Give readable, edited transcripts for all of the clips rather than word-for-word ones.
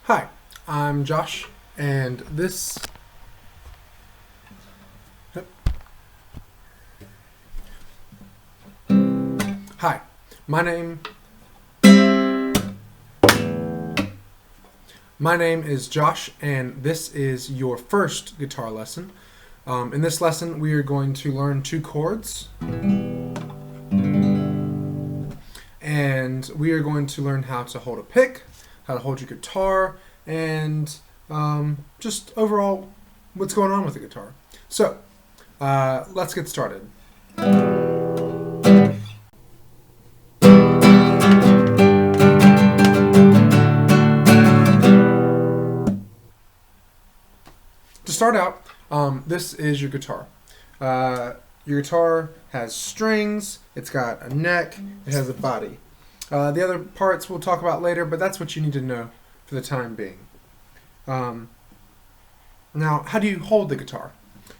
Hi, I'm Josh, and this. Hi, my name. My name is Josh, and this is your first guitar lesson. In this lesson, we are going to learn two chords, and we are going to learn how to hold a pick, how to hold your guitar, and just overall what's going on with the guitar. So, let's get started. To start out, this is your guitar. Your guitar has strings, it's got a neck, it has a body. The other parts we'll talk about later, but that's what you need to know for the time being. Now, how do you hold the guitar?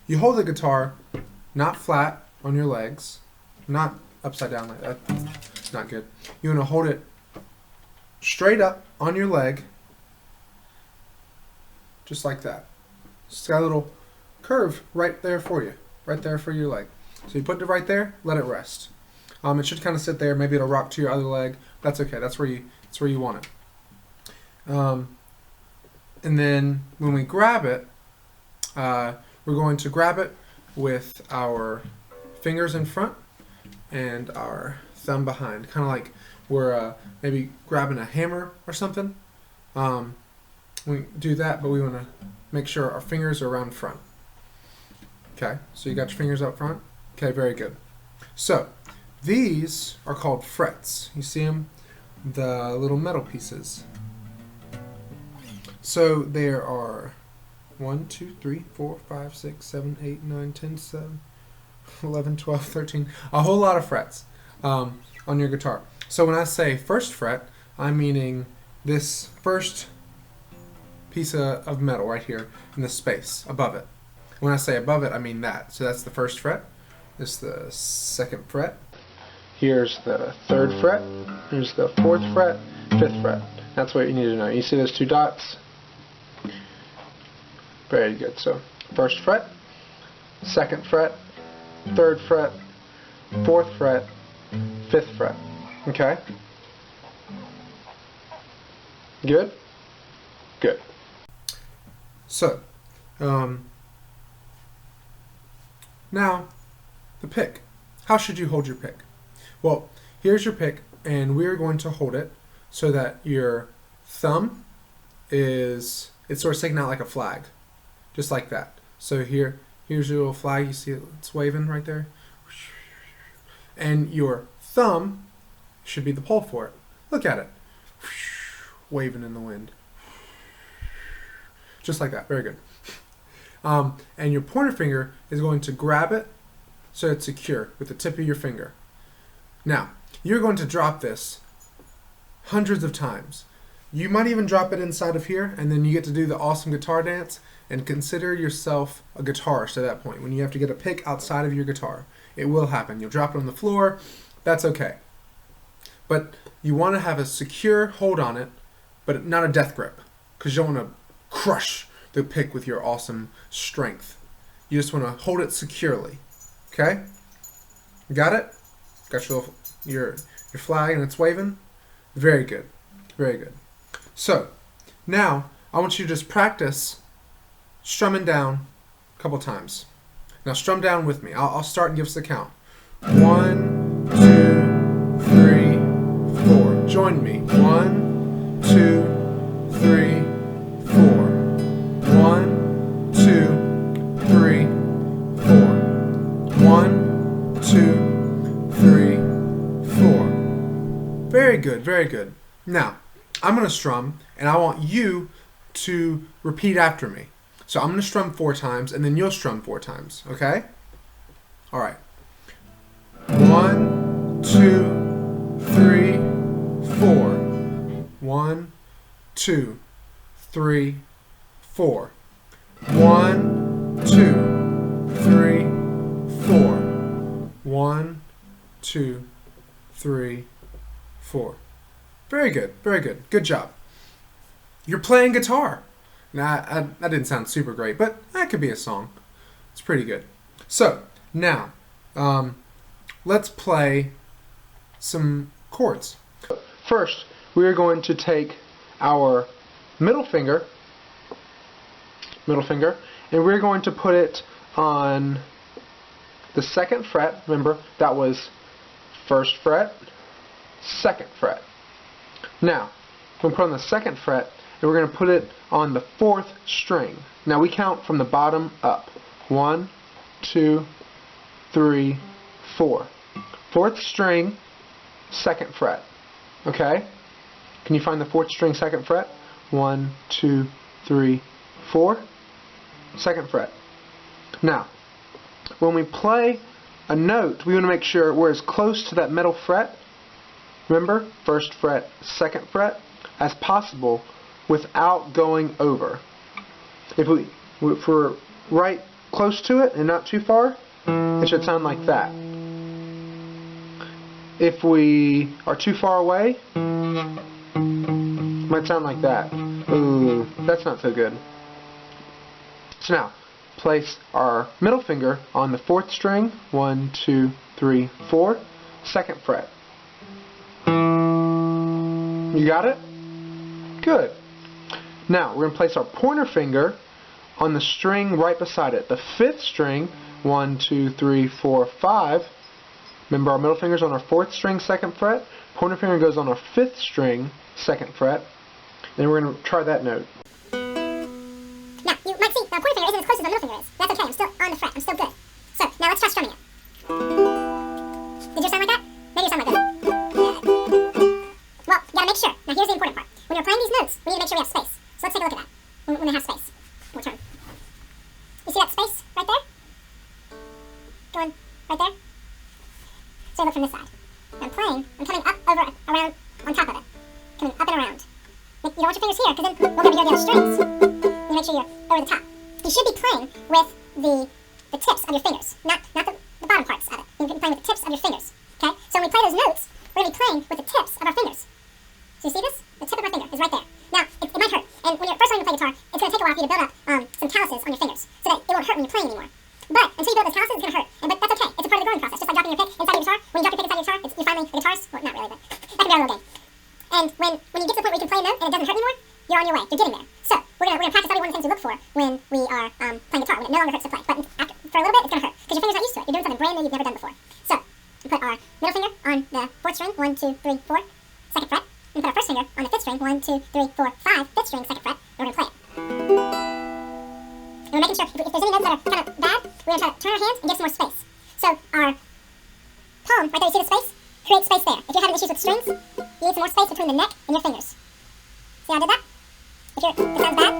You hold the guitar not flat on your legs, not upside down like that. It's not good. You want to hold it straight up on your leg, just like that. It's got a little curve right there for you, right there for your leg. So you put it right there, let it rest. It should kind of sit there. Maybe it'll rock to your other leg. That's okay. That's where you want it. And then when we grab it, we're going to grab it with our fingers in front and our thumb behind, kind of like we're maybe grabbing a hammer or something. We do that, but we want to make sure our fingers are around front. Okay, so you got your fingers up front? Okay, very good. So, these are called frets. You see them? The little metal pieces. So, there are 1, 2, 3, 4, 5, 6, 7, 8, 9, 10, 11, 12, 13, a whole lot of frets on your guitar. So, when I say first fret, I'm meaning this first piece of metal right here in the space above it. When I say above it, I mean that. So that's the first fret. This is the second fret. Here's the third fret. Here's the fourth fret, fifth fret. That's what you need to know. You see those two dots? Very good. So first fret, second fret, third fret, fourth fret, fifth fret. Okay? Good? Good. So, now, the pick. How should you hold your pick? Well, here's your pick, and we're going to hold it so that your thumb it's sort of sticking out like a flag, just like that. So here's your little flag. You see it's waving right there, and your thumb should be the pole for it. Look at it, waving in the wind. Just like that. Very good. And your pointer finger is going to grab it so it's secure with the tip of your finger. Now, you're going to drop this hundreds of times. You might even drop it inside of here, and then you get to do the awesome guitar dance and consider yourself a guitarist at that point when you have to get a pick outside of your guitar. It will happen. You'll drop it on the floor. That's okay. But you want to have a secure hold on it, but not a death grip, because you don't want to crush the pick with your awesome strength. You just want to hold it securely. Okay? Got it? Got your flag and it's waving? Very good. Very good. So, now I want you to just practice strumming down a couple times. Now strum down with me. I'll start and give us a count. 1, 2, 3, 4. Join me. 1, 2, 3, 4. 1, 2, 3, 4. 1, 2, 3, 4. Very good, very good. Now, I'm going to strum, and I want you to repeat after me. So I'm going to strum 4 times, and then you'll strum 4 times, okay? All right. 1, 2, 3, 4. 1, 2, 3, 4. 1, 2, 3, 4. 1, 2, 3, 4. Very good, very good. Good job. You're playing guitar. Now, that didn't sound super great, but that could be a song. It's pretty good. So, now, let's play some chords. First, we are going to take our middle finger, and we're going to put it on the 2nd fret. Remember, that was 1st fret, 2nd fret. Now, we're going to put it on the 2nd fret, and we're going to put it on the 4th string. Now, we count from the bottom up. 1, 2, 3, 4. 4th string, 2nd fret. Okay? Can you find the 4th string, 2nd fret? 1, 2, 3, 4. 2nd fret. Now, when we play a note, we want to make sure we're as close to that middle fret, remember, 1st fret, 2nd fret, as possible without going over. If we're right close to it and not too far, it should sound like that. If we are too far away, it might sound like that. Ooh, that's not so good. So now, place our middle finger on the 4th string, 1, 2, 3, 4, 2nd fret. You got it? Good. Now, we're going to place our pointer finger on the string right beside it. The 5th string, 1, 2, 3, 4, 5. Remember, our middle finger's on our 4th string, 2nd fret. Pointer finger goes on our 5th string, 2nd fret. Then we're going to try that note. Now, you might see the pointer finger isn't as close as the middle finger is. That's okay, I'm still on the fret, I'm still good. So, now let's try strumming it. Did you sound like that? Maybe you sound like this. Well, you gotta make sure. Now here's the important part. When you're playing these notes, we need to make sure we have space. So let's take a look at that. When they have space. We'll turn. You see that space right there? Going right there? So I look from this side. I'm playing, I'm coming up, over, around, on top of it. Coming up and around. You don't want your fingers here, because then we're going to be doing the other strings. You make sure you're over the top. You should be playing with the tips of your fingers, not the bottom parts of it. You're going to be playing with the tips of your fingers. Okay? So when we play those notes, we're going to be playing with the tips of our fingers. So you see this? The tip of my finger is right there. Now, it might hurt. And when you're first learning to play guitar, it's going to take a while for you to build up some calluses on your fingers, so that it won't hurt when you're playing anymore. But until you build those calluses, it's going to hurt. But that's okay. It's a part of the growing process. Just like dropping your pick inside your guitar. When you drop your pick inside your guitar, you finally, the guitars, well, not really, but that can be our little game. And when you get to the point where you can play a note and it doesn't hurt anymore, you're on your way. You're getting there. So we're gonna practice. That'll be one of the things we look for when we are playing guitar, when it no longer hurts to play. But for a little bit, it's gonna hurt because your finger's not used to it. You're doing something brand new you've never done before. So we put our middle finger on the 4th string, 1, 2, 3, 4, 2nd fret. And put our 1st finger on the 5th string, 1, 2, 3, 4, 5, 5th string, 2nd fret. And we're gonna play it. And we're making sure if there's any notes that are kind of bad, we're gonna try to turn our hands and give some more space. So our palm, right there, you see the space? Create space there. If you're having issues with strings, you need some more space between the neck and your fingers. See how I did that? If it sounds bad,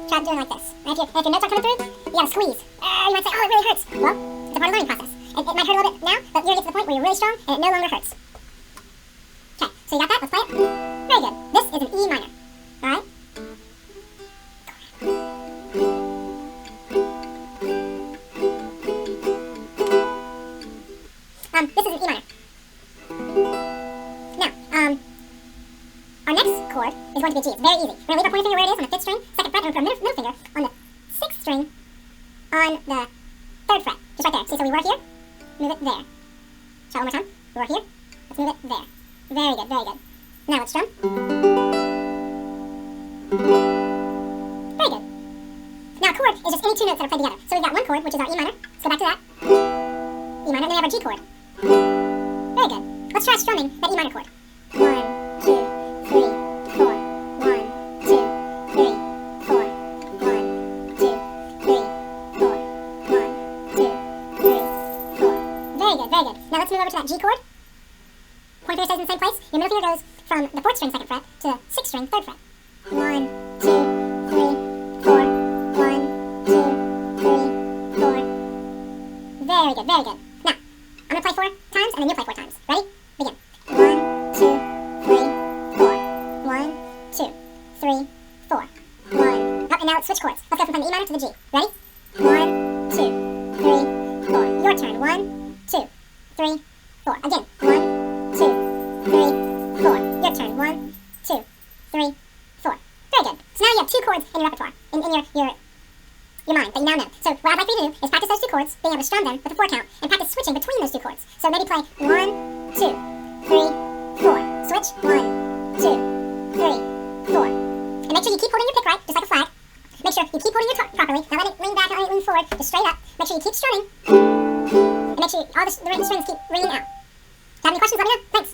try doing like this. And if your notes are coming through, you gotta squeeze. You might say, oh, it really hurts. Well, it's a part of the learning process. It might hurt a little bit now, but you're gonna get to the point where you're really strong and it no longer hurts. Okay, so you got that? Let's play it. Very good. This is an E minor. Alright? This is an E minor. Now, our next chord is going to be G. It's very easy. We're going to leave our pointer finger where it is on the 5th string, 2nd fret, and we're going to put our middle finger on the 6th string on the 3rd fret. Just right there. See, so we were here, move it there. Try one more time. We were here, let's move it there. Very good, very good. Now let's strum. Very good. Now a chord is just any two notes that are played together. So we've got one chord, which is our E minor. Let's go back to that. E minor, and then we have our G chord. Very good. Let's try strumming that E minor chord. 1, 2, 3, 4. 1, 2, 3, 4. 1, 2, 3, 4. 1, 2, 3, 4. Very good, very good. Now let's move over to that G chord. Pointer finger stays in the same place. Your middle finger goes from the 4th string, 2nd fret, to 6th string, 3rd fret. 1, 2, 3, 4. 1, 2, 3, 4. Very good, very good. Now, I'm going to play 4 times, and then you play 4 times. Ready? Begin. 1, 2, 3, 4. 1, 2, 3, 4. 1. Oh, and now let's switch chords. Let's go from the E minor to the G. Ready? 1, 2, 3, 4. Your turn. 1, 2, 3, 4. Again. 1, 2, 3, 4. in your repertoire, in your mind that you now know. So what I'd like for you to do is practice those 2 chords, being able to strum them with a 4 count, and practice switching between those 2 chords. So maybe play 1, 2, 3, 4. Switch 1, 2, 3, 4. And make sure you keep holding your pick right, just like a flag. Make sure you keep holding your top properly. Not let it lean back, not let it lean forward. Just straight up. Make sure you keep strumming. And make sure all the strings keep ringing out. If you have any questions, let me know. Thanks.